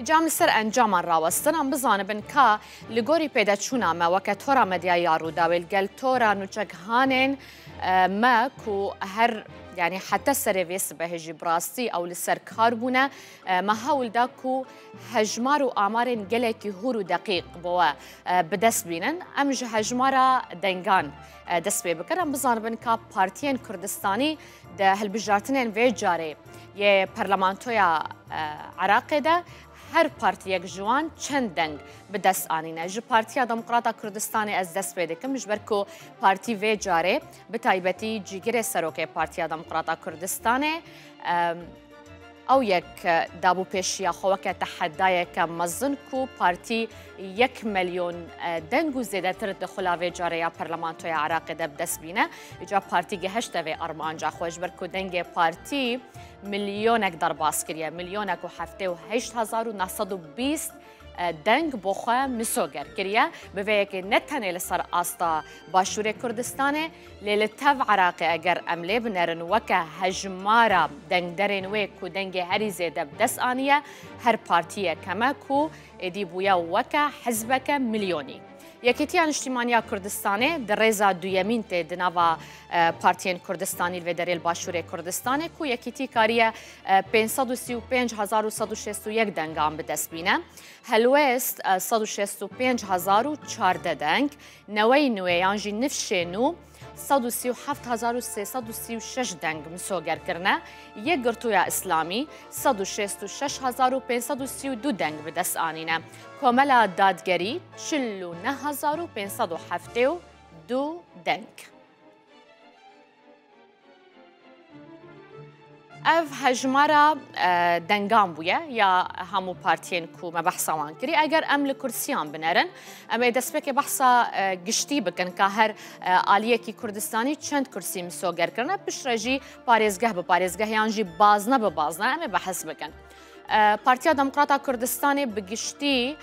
جام سر انجام راوستن ام بزانبن کا لگوری پیدا چونا ما وکتورا مدیا یارو داویل گل تورا نوچک هانن ما کو هر يعني حتى السيرفيس بهجي براستي او لسر كاربونه ما هاول داكو هجمار وامار جلكي هورو دقيق بوا بدس بينن امج هجمارا دنگان دس بي بكرم بزانبن كا بارتيين كردستاني ده هالبجارتنين في جاري يه برلمانتويا عراقي ده هر پارتیک جوان چند دنگ به دست آنینه. جو پارتیا دموکراتا کردستانی از دست پیدا کم جبر کو پارتی و جاره به تایبتی جیگر سروک پارتیا دموکراتا کردستانی او یک دابو پیشیا خوک تحدای کم مزن کو پارتی 1 میلیون دنگو زیاده تر دخلا و جاره یا پارلمانتوی عراق دب دست بینه. جا پارتی گهشت و ارمانجا خوش بر کو دنگ پارتی مليونك درباس كريا مليونك وحفته وهشت هزار ونصد وبيست دنگ بخوا مسوگر كريا بفيك نتنه لسر آستا باشور كردستانه للتف عراقي اگر املي بنرن وكا هجمارا دنگ درن ويكو دنگ هري زيده بدس آنية هر پارتيه كما كو ادي بويا وكا حزبك مليوني یکیتیان اجتماعی کردستانی در رضا دویمین ته دنوا پارتیان کردستانی و در الباشور کردستانی کو یکیتی کاریه 535,161 دنگام به دست بینه هلوست 165,014 دنگ نوی نویانجی نفشنو 137,336 دنگ مسوگر کرنه یک گرتویا اسلامی 166,532 دنگ به دست آنینه کاملا دادگری 49,572 دنگ اف هجمارا دنگام بویا یا همو پارتین کو ما بحثا وان کری اگر ام لکرسیان بنرن اما دست بک بحثا گشتی بکن که هر آلیه کی کردستانی چند کرسی مسوگر کرنه بشرجی پارێزگه به پارێزگه یانجی بازنه به بازنه اما بحث بکن پارتیا دموکراتا کردستانی بگشتی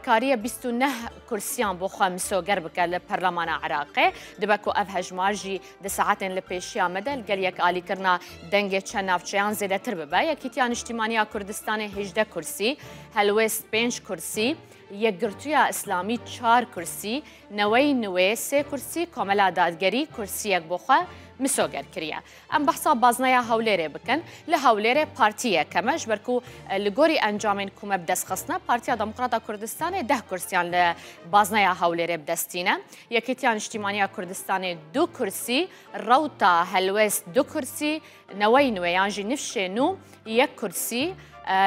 کاریه 29 کرسیان بخوا مسوگر بکن لپرلمان عراقی دبکو اف هجمارجی ده ساعتین لپیشی آمده لگل یک آلی کرنا دنگ چند نافچهان زیده تر ببه یکیتیان اجتماعی کردستانی 18 کرسی هلوست 5 کرسی یک گرتویا اسلامی 4 کرسی نوی 3 کرسی کاملا دادگری کرسی یک بخوا مسوگر کریه ام بحثا بازنایا هولیره بکن لهولیره پارتیه کمش برکو لگوری انجامین کومه بدست خصنه پارتیا دموکراتا کردستان 10 کرسیان لبازنایا هولیره بدستینه یکیتیان اجتماعی کردستان 2 کرسی روتا هلوست 2 کرسی نوی یانجی نفشنو 1 کرسی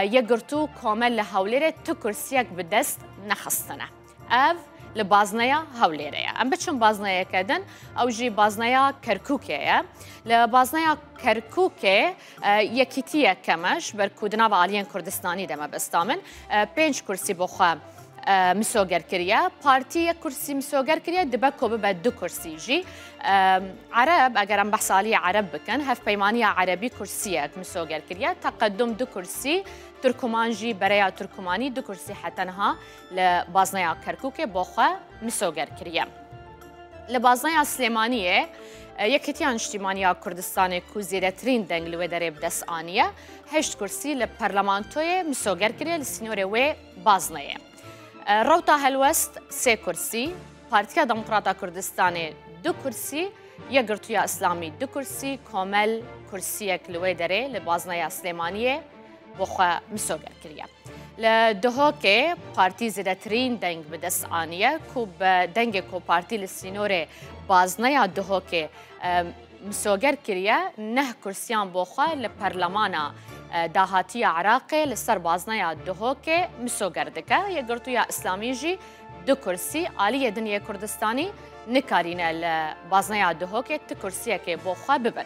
یک گرتو کامل لهولیره 2 کرسیک بدست نخستنه اف لبازنایا هولیره ام بچون بازنایا کردن او جی بازنایا کرکوکه لبازنایا کرکوکه یکیتیه کمش بر کودنا و آلیان کردستانی دم بستامن 5 کرسی بخوا مسوگر کریه پارتی یک کرسی مسوگر کریه دبکو به 2 کرسی جی عرب اگر ام بحث علی عرب بکن هف پیمانی عربی کرسیه مسوگر کریه تقدم 2 کرسی ترکمان جی برای ترکمانی 2 کرسی حتنها لبازنایا کرکوک بخوا مسوگر کریه لبازنایا سلیمانیه یکیتیان اجتماعی کردستان کو زیده ترین دنگ لوی داره بدست آنیه 8 کرسی لپرلمانتوی مسوگر کریه لسینور و بازنایه روتا هلوست 3 کرسی پارتیا دموکراتا کردستان 2 کرسی یک گرتویا اسلامی 2 کرسی کامل کرسی یک لوی داره لبازنایا سلیمانیه بخوا مسوگر کریه لدهو که پارتی زیده ترین دنگ به دست آنیه کو دنگ کو پارتی لسینور بازنایا دهو که مسوگر کریه 9 کرسیان بخوا لپرلمانا داهاتی عراقی لسر بازنایا دهو که مسوگر دکه یک گرتویا اسلامی جی 2 کرسی آلیه دنیا کردستانی نکارینه لبازنایا دهو که 2 کرسیه که بخوا ببن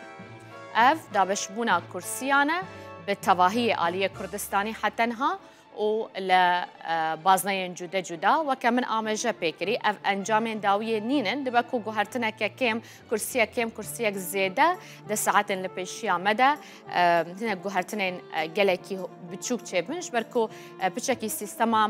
اف دابشبونا کرسیانه به تواهی آلیه کردستانی حتنها و لبازناین جدا و کمن آمجه پیکری اف انجام داویه نینن دبکو گوهرتنه که کم کرسی یک زیده ده ساعتن لپیشی آمده هنه گوهرتنین گلکی بچوک چه بنش برکو بچکی سیستما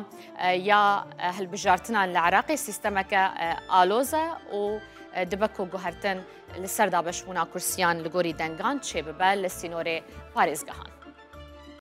یا هلبجارتنان العراقی سیستما که آلوزه و دبکو گوهرتن لسر دابشبونا کرسیان لگوری دنگان چه ببه لسینور پارێزگەهان.